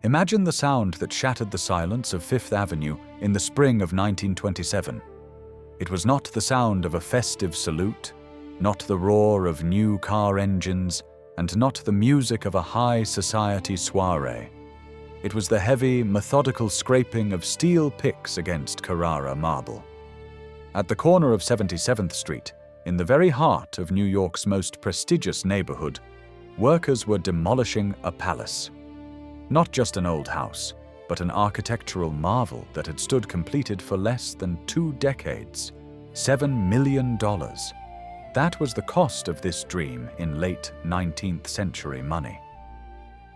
Imagine the sound that shattered the silence of Fifth Avenue in the spring of 1927. It was not the sound of a festive salute, not the roar of new car engines, and not the music of a high society soiree. It was the heavy, methodical scraping of steel picks against Carrara marble. At the corner of 77th Street, in the very heart of New York's most prestigious neighborhood, workers were demolishing a palace. Not just an old house, but an architectural marvel that had stood completed for less than 2 decades. $7 million. That was the cost of this dream in late 19th century money.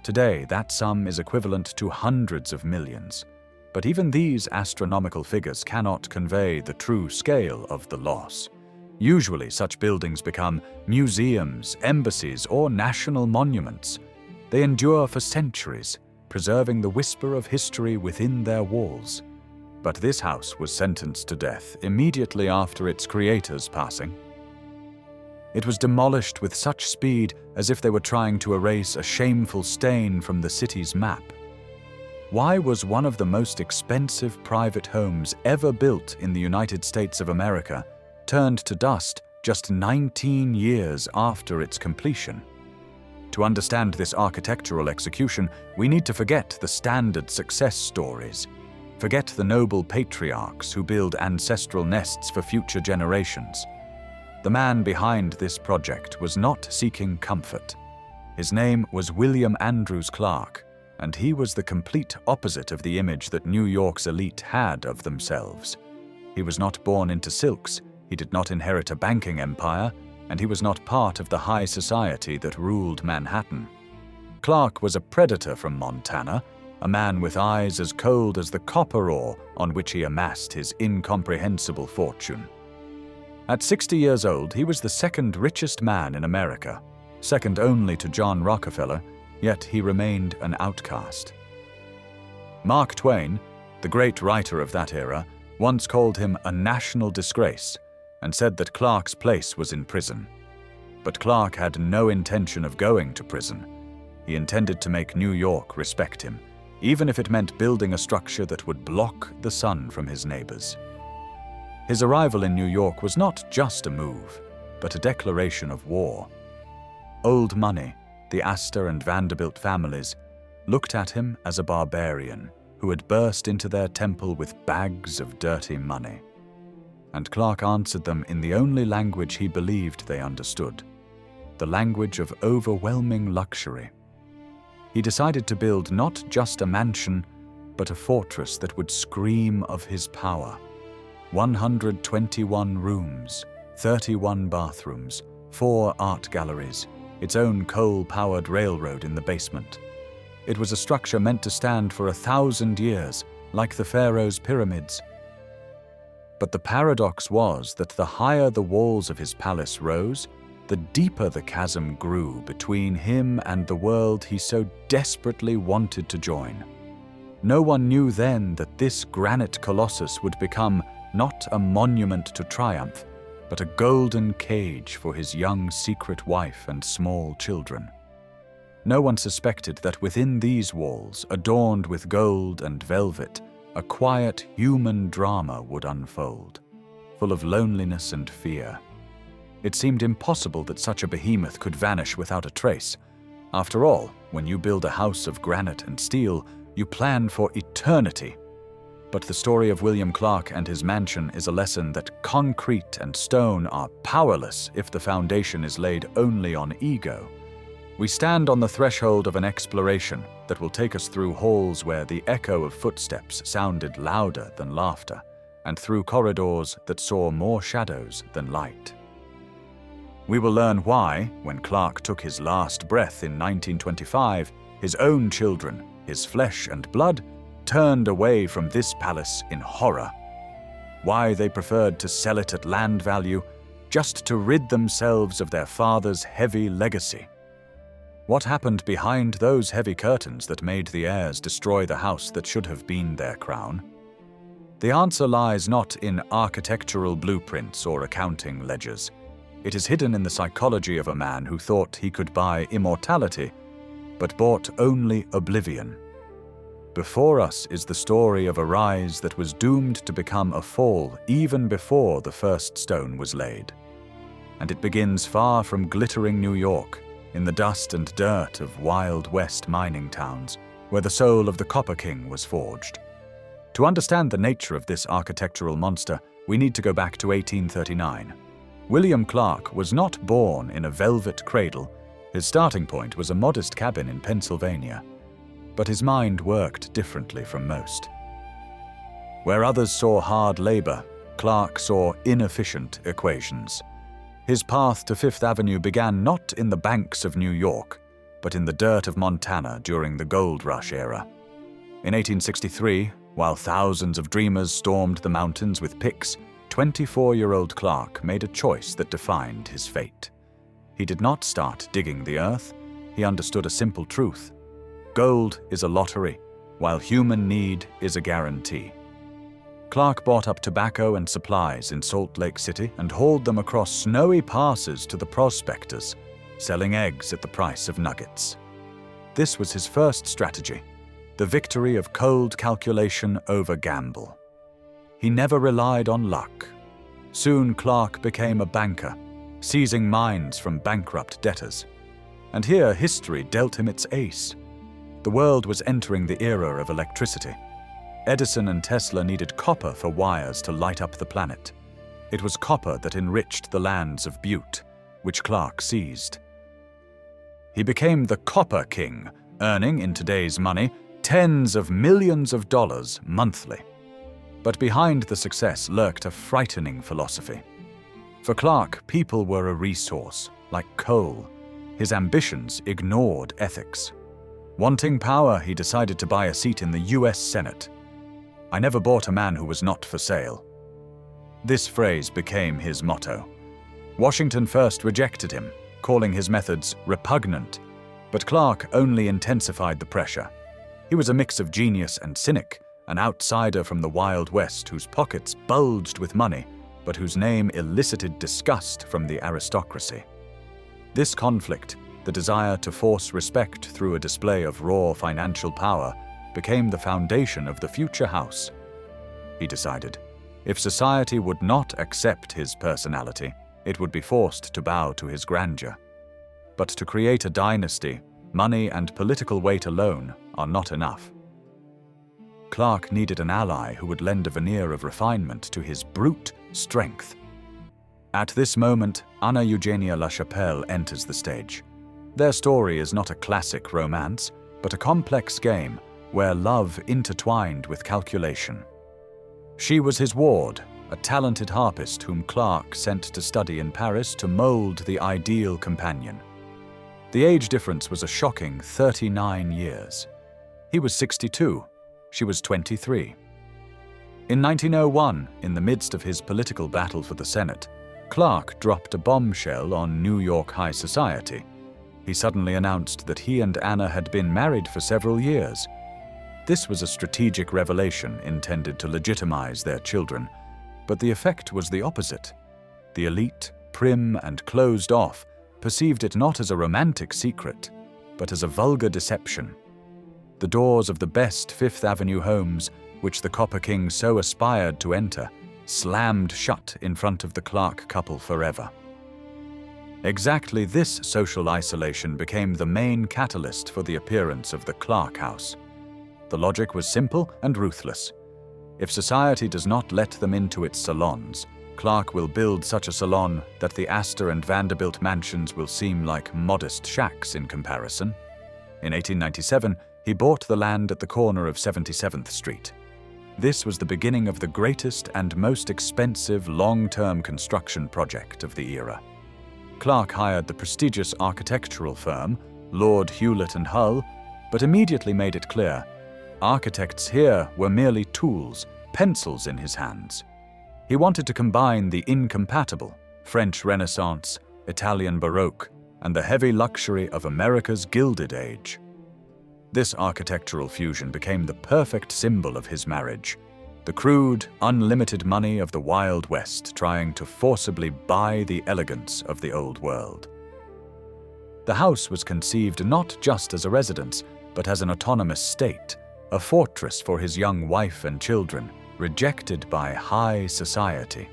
Today, that sum is equivalent to hundreds of millions. But even these astronomical figures cannot convey the true scale of the loss. Usually, such buildings become museums, embassies, or national monuments. They endure for centuries, preserving the whisper of history within their walls. But this house was sentenced to death immediately after its creator's passing. It was demolished with such speed as if they were trying to erase a shameful stain from the city's map. Why was one of the most expensive private homes ever built in the United States of America turned to dust just 19 years after its completion? To understand this architectural execution, we need to forget the standard success stories. Forget the noble patriarchs who build ancestral nests for future generations. The man behind this project was not seeking comfort. His name was William Andrews Clark, and he was the complete opposite of the image that New York's elite had of themselves. He was not born into silks, he did not inherit a banking empire, and he was not part of the high society that ruled Manhattan. Clark was a predator from Montana, a man with eyes as cold as the copper ore on which he amassed his incomprehensible fortune. At 60 years old, he was the second richest man in America, second only to John Rockefeller, yet he remained an outcast. Mark Twain, the great writer of that era, once called him a national disgrace and said that Clark's place was in prison. But Clark had no intention of going to prison. He intended to make New York respect him, even if it meant building a structure that would block the sun from his neighbors. His arrival in New York was not just a move, but a declaration of war. Old money, the Astor and Vanderbilt families, looked at him as a barbarian who had burst into their temple with bags of dirty money. And Clark answered them in the only language he believed they understood, the language of overwhelming luxury. He decided to build not just a mansion, but a fortress that would scream of his power. 121 rooms, 31 bathrooms, 4 art galleries, its own coal-powered railroad in the basement. It was a structure meant to stand for 1,000 years, like the pharaoh's pyramids. But the paradox was that the higher the walls of his palace rose, the deeper the chasm grew between him and the world he so desperately wanted to join. No one knew then that this granite colossus would become not a monument to triumph, but a golden cage for his young secret wife and small children. No one suspected that within these walls, adorned with gold and velvet, a quiet human drama would unfold, full of loneliness and fear. It seemed impossible that such a behemoth could vanish without a trace. After all, when you build a house of granite and steel, you plan for eternity. But the story of William Clark and his mansion is a lesson that concrete and stone are powerless if the foundation is laid only on ego. We stand on the threshold of an exploration that will take us through halls where the echo of footsteps sounded louder than laughter, and through corridors that saw more shadows than light. We will learn why, when Clark took his last breath in 1925, his own children, his flesh and blood, turned away from this palace in horror. Why they preferred to sell it at land value just to rid themselves of their father's heavy legacy. What happened behind those heavy curtains that made the heirs destroy the house that should have been their crown? The answer lies not in architectural blueprints or accounting ledgers. It is hidden in the psychology of a man who thought he could buy immortality, but bought only oblivion. before us is the story of a rise that was doomed to become a fall even before the first stone was laid. And it begins far from glittering New York, in the dust and dirt of Wild West mining towns, where the soul of the Copper King was forged. To understand the nature of this architectural monster, we need to go back to 1839. William Clark was not born in a velvet cradle. His starting point was a modest cabin in Pennsylvania. But his mind worked differently from most. Where others saw hard labor, Clark saw inefficient equations. His path to Fifth Avenue began not in the banks of New York, but in the dirt of Montana during the gold rush era. In 1863, while thousands of dreamers stormed the mountains with picks, 24-year-old Clark made a choice that defined his fate. He did not start digging the earth. He understood a simple truth. Gold is a lottery, while human need is a guarantee. Clark bought up tobacco and supplies in Salt Lake City and hauled them across snowy passes to the prospectors, selling eggs at the price of nuggets. This was his first strategy, the victory of cold calculation over gamble. He never relied on luck. Soon Clark became a banker, seizing mines from bankrupt debtors. And here history dealt him its ace. The world was entering the era of electricity. Edison and Tesla needed copper for wires to light up the planet. It was copper that enriched the lands of Butte, which Clark seized. He became the Copper King, earning, in today's money, tens of millions of dollars monthly. But behind the success lurked a frightening philosophy. For Clark, people were a resource, like coal. His ambitions ignored ethics. Wanting power, he decided to buy a seat in the U.S. Senate. "I never bought a man who was not for sale." This phrase became his motto. Washington first rejected him, calling his methods repugnant, but Clark only intensified the pressure. He was a mix of genius and cynic, an outsider from the Wild West whose pockets bulged with money, but whose name elicited disgust from the aristocracy. This conflict, the desire to force respect through a display of raw financial power, became the foundation of the future house. He decided, if society would not accept his personality, it would be forced to bow to his grandeur. But to create a dynasty, money and political weight alone are not enough. Clark needed an ally who would lend a veneer of refinement to his brute strength. At this moment, Anna Eugenia LaChapelle enters the stage. Their story is not a classic romance, but a complex game where love intertwined with calculation. She was his ward, a talented harpist whom Clark sent to study in Paris to mold the ideal companion. The age difference was a shocking 39 years. He was 62, she was 23. In 1901, in the midst of his political battle for the Senate, Clark dropped a bombshell on New York high society. He suddenly announced that he and Anna had been married for several years. This was a strategic revelation intended to legitimize their children, but the effect was the opposite. The elite, prim and closed off, perceived it not as a romantic secret, but as a vulgar deception. The doors of the best Fifth Avenue homes, which the Copper King so aspired to enter, slammed shut in front of the Clark couple forever. Exactly this social isolation became the main catalyst for the appearance of the Clark House. The logic was simple and ruthless. If society does not let them into its salons, Clark will build such a salon that the Astor and Vanderbilt mansions will seem like modest shacks in comparison. In 1897, he bought the land at the corner of 77th Street. This was the beginning of the greatest and most expensive long-term construction project of the era. Clark hired the prestigious architectural firm, Lord Hewlett and Hull, but immediately made it clear, architects here were merely tools, pencils in his hands. He wanted to combine the incompatible, French Renaissance, Italian Baroque, and the heavy luxury of America's Gilded Age. This architectural fusion became the perfect symbol of his marriage, the crude, unlimited money of the Wild West trying to forcibly buy the elegance of the Old World. The house was conceived not just as a residence, but as an autonomous state, a fortress for his young wife and children, rejected by high society.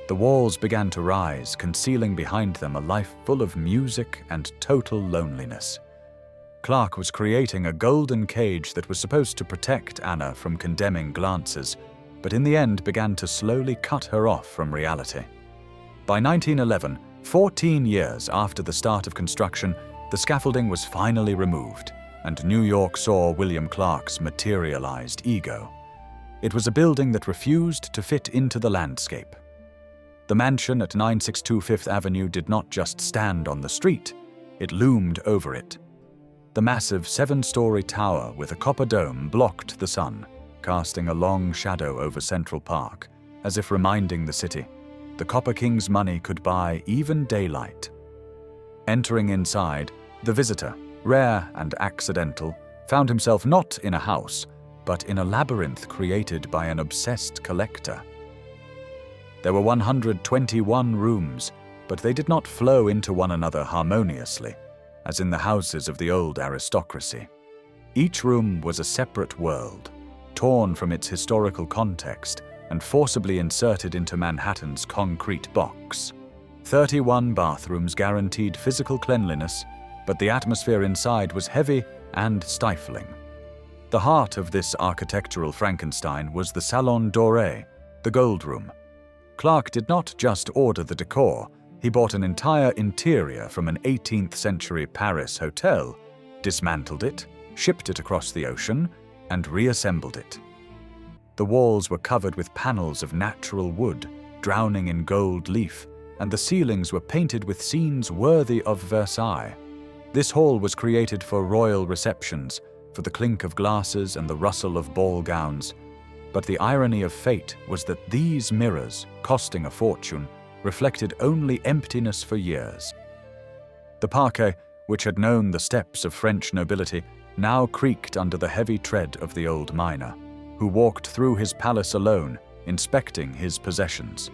The walls began to rise, concealing behind them a life full of music and total loneliness. Clark was creating a golden cage that was supposed to protect Anna from condemning glances, but in the end began to slowly cut her off from reality. By 1911, 14 years after the start of construction, the scaffolding was finally removed, and New York saw William Clark's materialized ego. It was a building that refused to fit into the landscape. The mansion at 962 Fifth Avenue did not just stand on the street, it loomed over it. The massive 7-story tower with a copper dome blocked the sun, casting a long shadow over Central Park, as if reminding the city the Copper King's money could buy even daylight. Entering inside, the visitor, rare and accidental, found himself not in a house, but in a labyrinth created by an obsessed collector. There were 121 rooms, but they did not flow into one another harmoniously, as in the houses of the old aristocracy. Each room was a separate world, torn from its historical context and forcibly inserted into Manhattan's concrete box. 31 bathrooms guaranteed physical cleanliness, but the atmosphere inside was heavy and stifling. The heart of this architectural Frankenstein was the Salon Doré, the Gold Room. Clark did not just order the decor, he bought an entire interior from an 18th-century Paris hotel, dismantled it, shipped it across the ocean, and reassembled it. The walls were covered with panels of natural wood, drowning in gold leaf, and the ceilings were painted with scenes worthy of Versailles. This hall was created for royal receptions, for the clink of glasses and the rustle of ball gowns. But the irony of fate was that these mirrors, costing a fortune, reflected only emptiness for years. The parquet, which had known the steps of French nobility, now creaked under the heavy tread of the old miner, who walked through his palace alone, inspecting his possessions.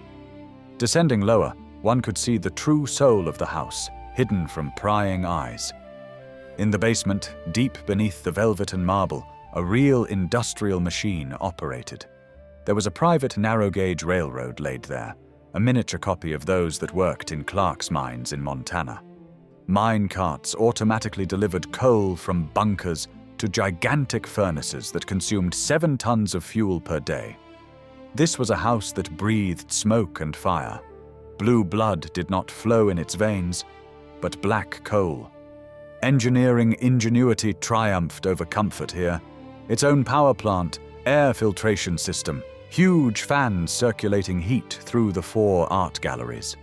Descending lower, one could see the true soul of the house, hidden from prying eyes. In the basement, deep beneath the velvet and marble, a real industrial machine operated. There was a private narrow-gauge railroad laid there, a miniature copy of those that worked in Clark's mines in Montana. Mine carts automatically delivered coal from bunkers to gigantic furnaces that consumed 7 tons of fuel per day. This was a house that breathed smoke and fire. Blue blood did not flow in its veins, but black coal. Engineering ingenuity triumphed over comfort here. Its own power plant, air filtration system, huge fans circulating heat through the 4 art galleries.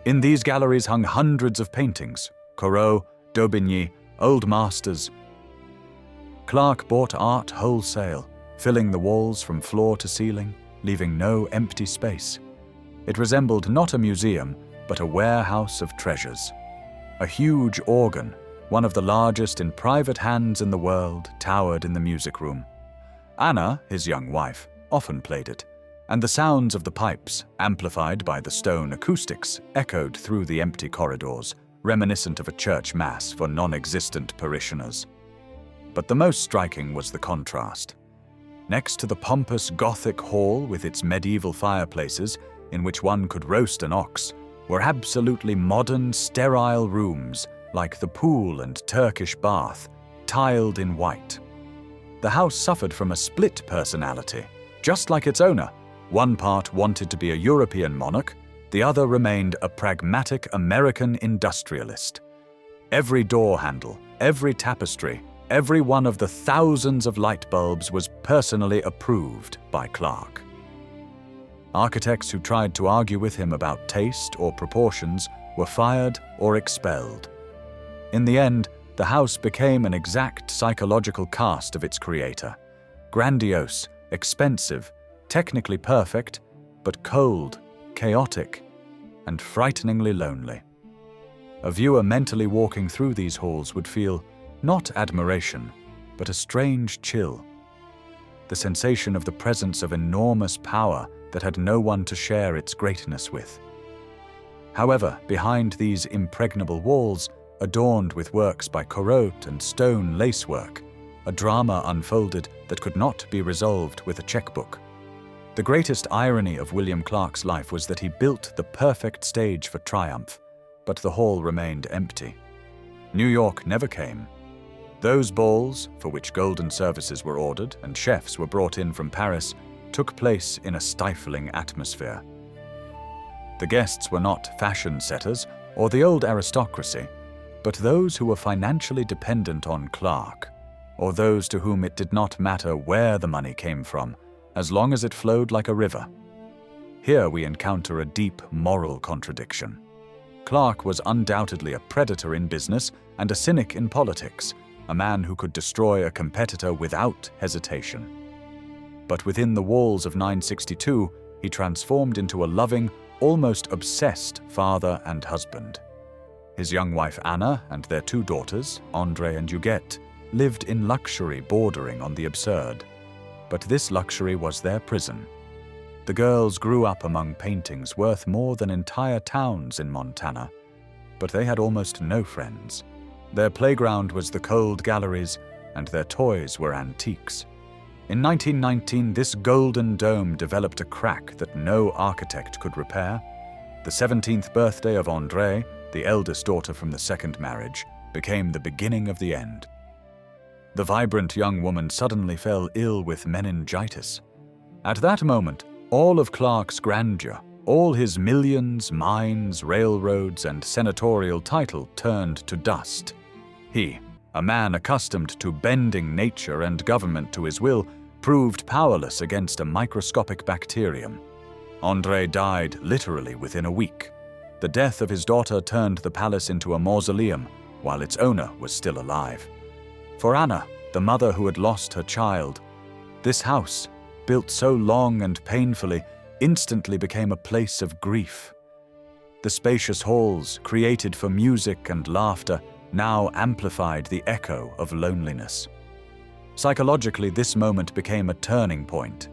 In these galleries hung hundreds of paintings, Corot, Daubigny, old masters. Clark bought art wholesale, filling the walls from floor to ceiling, leaving no empty space. It resembled not a museum, but a warehouse of treasures. A huge organ, one of the largest in private hands in the world, towered in the music room. Anna, his young wife, often played it, and the sounds of the pipes, amplified by the stone acoustics, echoed through the empty corridors, reminiscent of a church mass for non-existent parishioners. But the most striking was the contrast. Next to the pompous Gothic hall with its medieval fireplaces, in which one could roast an ox, were absolutely modern, sterile rooms, like the pool and Turkish bath, tiled in white. The house suffered from a split personality, just like its owner. One part wanted to be a European monarch, the other remained a pragmatic American industrialist. Every door handle, every tapestry, every one of the thousands of light bulbs was personally approved by Clark. Architects who tried to argue with him about taste or proportions were fired or expelled. In the end, the house became an exact psychological cast of its creator. Grandiose, expensive, technically perfect, but cold, chaotic, and frighteningly lonely. A viewer mentally walking through these halls would feel not admiration, but a strange chill. The sensation of the presence of enormous power that had no one to share its greatness with. However, behind these impregnable walls, adorned with works by Corot and stone lacework, a drama unfolded that could not be resolved with a checkbook. The greatest irony of William Clark's life was that he built the perfect stage for triumph, but the hall remained empty. New York never came. Those balls, for which golden services were ordered and chefs were brought in from Paris, took place in a stifling atmosphere. The guests were not fashion setters or the old aristocracy, but those who were financially dependent on Clark, or those to whom it did not matter where the money came from, as long as it flowed like a river. Here we encounter a deep moral contradiction. Clark was undoubtedly a predator in business and a cynic in politics, a man who could destroy a competitor without hesitation. But within the walls of 962, he transformed into a loving, almost obsessed father and husband. His young wife Anna and their two daughters, André and Huguette, lived in luxury bordering on the absurd. But this luxury was their prison. The girls grew up among paintings worth more than entire towns in Montana, but they had almost no friends. Their playground was the cold galleries, and their toys were antiques. In 1919, this golden dome developed a crack that no architect could repair. The 17th birthday of André, the eldest daughter from the second marriage, became the beginning of the end. The vibrant young woman suddenly fell ill with meningitis. At that moment, all of Clark's grandeur, all his millions, mines, railroads, and senatorial title turned to dust. He, a man accustomed to bending nature and government to his will, proved powerless against a microscopic bacterium. André died literally within a week. The death of his daughter turned the palace into a mausoleum, while its owner was still alive. For Anna, the mother who had lost her child, this house, built so long and painfully, instantly became a place of grief. The spacious halls, created for music and laughter, now amplified the echo of loneliness. Psychologically, this moment became a turning point.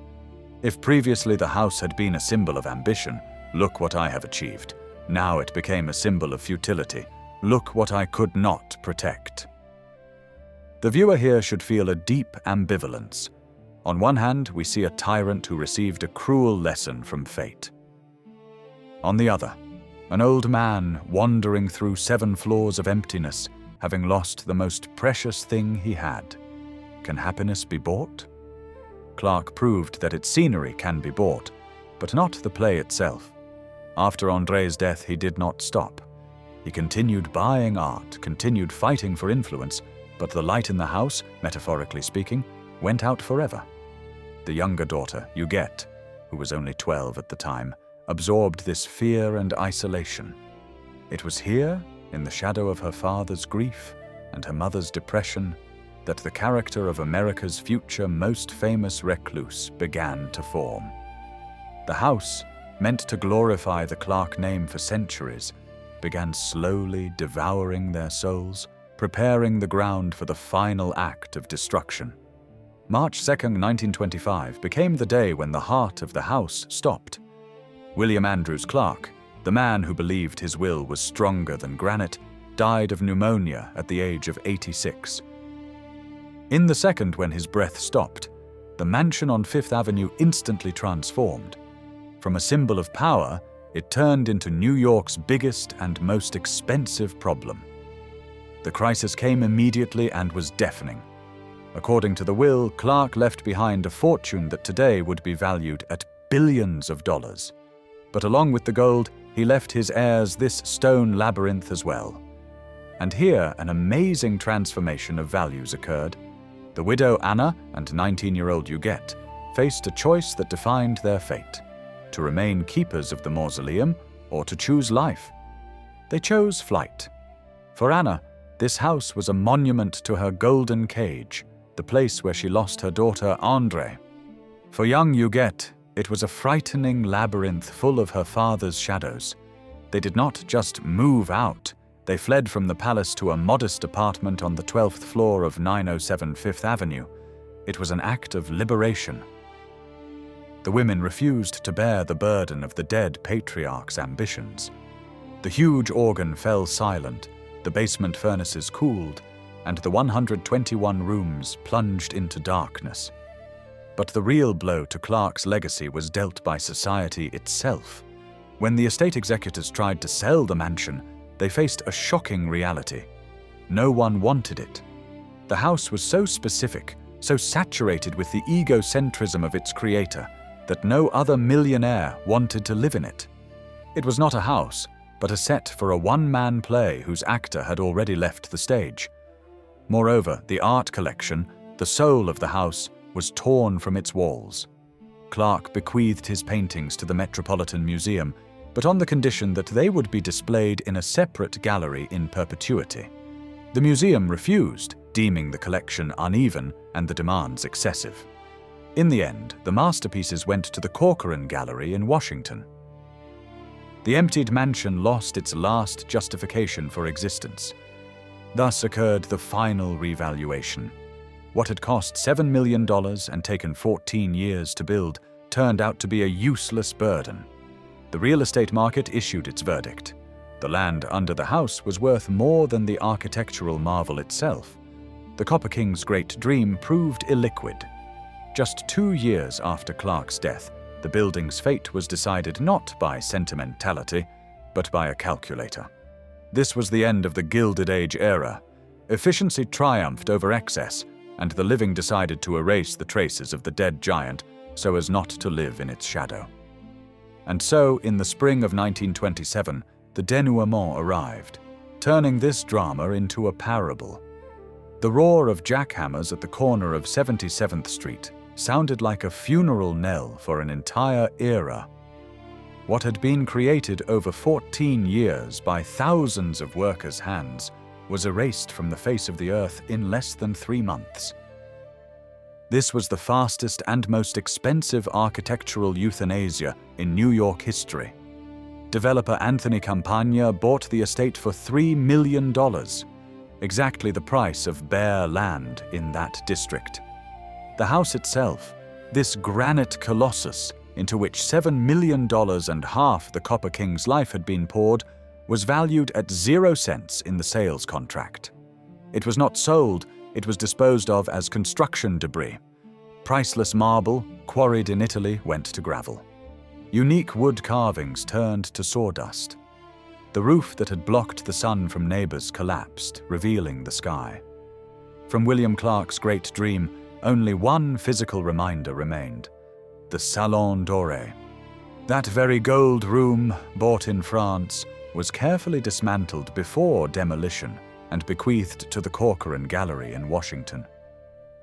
If previously the house had been a symbol of ambition, look what I have achieved. Now it became a symbol of futility. Look what I could not protect. The viewer here should feel a deep ambivalence. On one hand, we see a tyrant who received a cruel lesson from fate. On the other, an old man wandering through 7 floors of emptiness, having lost the most precious thing he had. Can happiness be bought? Clark proved that its scenery can be bought, but not the play itself. After André's death, he did not stop. He continued buying art, continued fighting for influence, but the light in the house, metaphorically speaking, went out forever. The younger daughter, Huguette, who was only 12 at the time, absorbed this fear and isolation. It was here, in the shadow of her father's grief and her mother's depression, that the character of America's future most famous recluse began to form. The house, meant to glorify the Clark name for centuries, began slowly devouring their souls, preparing the ground for the final act of destruction. March 2, 1925 became the day when the heart of the house stopped. William Andrews Clark, the man who believed his will was stronger than granite, died of pneumonia at the age of 86. In the second when his breath stopped, the mansion on Fifth Avenue instantly transformed. From a symbol of power, it turned into New York's biggest and most expensive problem. The crisis came immediately and was deafening. According to the will, Clark left behind a fortune that today would be valued at billions of dollars. But along with the gold, he left his heirs this stone labyrinth as well. And here an amazing transformation of values occurred. The widow Anna and 19-year-old Huguette faced a choice that defined their fate: to remain keepers of the mausoleum or to choose life. They chose flight. For Anna, this house was a monument to her golden cage, the place where she lost her daughter André. For young Huguette, it was a frightening labyrinth full of her father's shadows. They did not just move out. They fled from the palace to a modest apartment on the 12th floor of 907 Fifth Avenue. It was an act of liberation. The women refused to bear the burden of the dead patriarch's ambitions. The huge organ fell silent, the basement furnaces cooled, and the 121 rooms plunged into darkness. But the real blow to Clark's legacy was dealt by society itself. When the estate executors tried to sell the mansion, they faced a shocking reality. No one wanted it. The house was so specific, so saturated with the egocentrism of its creator, that no other millionaire wanted to live in it. It was not a house, but a set for a one-man play whose actor had already left the stage. Moreover, the art collection, the soul of the house, was torn from its walls. Clark bequeathed his paintings to the Metropolitan Museum, but on the condition that they would be displayed in a separate gallery in perpetuity. The museum refused, deeming the collection uneven and the demands excessive. In the end, the masterpieces went to the Corcoran Gallery in Washington. The emptied mansion lost its last justification for existence. Thus occurred the final revaluation. What had cost $7 million and taken 14 years to build turned out to be a useless burden. The real estate market issued its verdict. The land under the house was worth more than the architectural marvel itself. The Copper King's great dream proved illiquid. Just 2 years after Clark's death, the building's fate was decided not by sentimentality, but by a calculator. This was the end of the Gilded Age era. Efficiency triumphed over excess, and the living decided to erase the traces of the dead giant so as not to live in its shadow. And so, in the spring of 1927, the denouement arrived, turning this drama into a parable. The roar of jackhammers at the corner of 77th Street sounded like a funeral knell for an entire era. What had been created over 14 years by thousands of workers' hands was erased from the face of the earth in less than 3 months. This was the fastest and most expensive architectural euthanasia in New York history. Developer Anthony Campagna bought the estate for $3 million, exactly the price of bare land in that district. The house itself, this granite colossus into which $7 million and half the Copper King's life had been poured, was valued at 0 cents in the sales contract. It was not sold, it was disposed of as construction debris. Priceless marble, quarried in Italy, went to gravel. Unique wood carvings turned to sawdust. The roof that had blocked the sun from neighbors collapsed, revealing the sky. From William Clark's great dream, only one physical reminder remained: the Salon Doré. That very gold room, bought in France, was carefully dismantled before demolition and bequeathed to the Corcoran Gallery in Washington.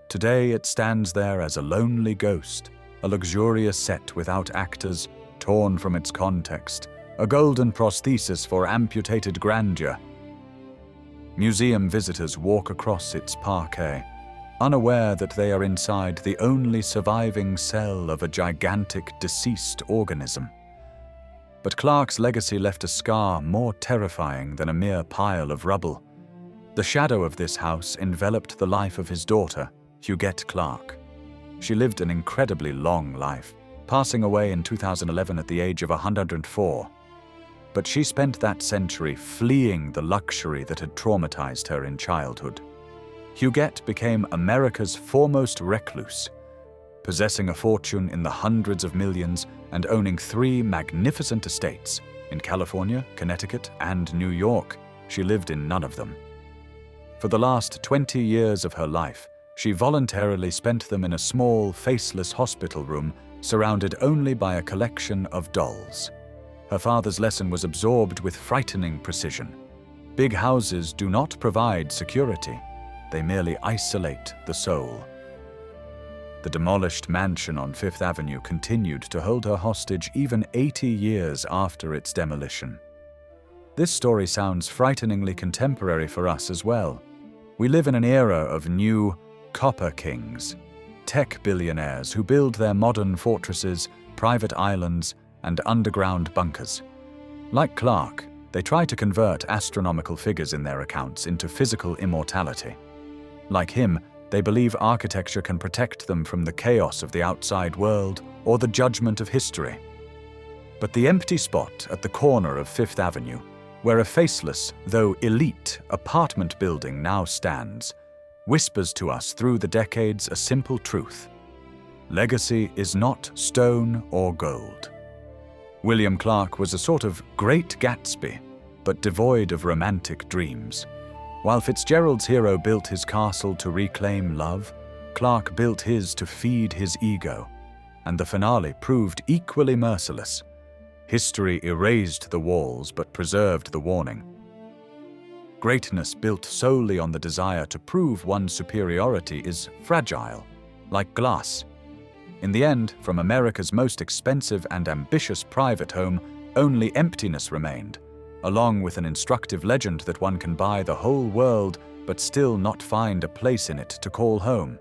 Today it stands there as a lonely ghost, a luxurious set without actors, torn from its context, a golden prosthesis for amputated grandeur. Museum visitors walk across its parquet, unaware that they are inside the only surviving cell of a gigantic deceased organism. But Clark's legacy left a scar more terrifying than a mere pile of rubble. The shadow of this house enveloped the life of his daughter, Huguette Clark. She lived an incredibly long life, passing away in 2011 at the age of 104. But she spent that century fleeing the luxury that had traumatized her in childhood. Huguette became America's foremost recluse. Possessing a fortune in the hundreds of millions and owning 3 magnificent estates in California, Connecticut, and New York, she lived in none of them. For the last 20 years of her life, she voluntarily spent them in a small, faceless hospital room surrounded only by a collection of dolls. Her father's lesson was absorbed with frightening precision. Big houses do not provide security. They merely isolate the soul. The demolished mansion on Fifth Avenue continued to hold her hostage even 80 years after its demolition. This story sounds frighteningly contemporary for us as well. We live in an era of new Copper Kings, tech billionaires who build their modern fortresses, private islands, and underground bunkers. Like Clark, they try to convert astronomical figures in their accounts into physical immortality. Like him, they believe architecture can protect them from the chaos of the outside world or the judgment of history. But the empty spot at the corner of Fifth Avenue, where a faceless, though elite, apartment building now stands, whispers to us through the decades a simple truth: legacy is not stone or gold. William Clark was a sort of Great Gatsby, but devoid of romantic dreams. While Fitzgerald's hero built his castle to reclaim love, Clark built his to feed his ego, and the finale proved equally merciless. History erased the walls but preserved the warning. Greatness built solely on the desire to prove one's superiority is fragile, like glass. In the end, from America's most expensive and ambitious private home, only emptiness remained, along with an instructive legend that one can buy the whole world but still not find a place in it to call home.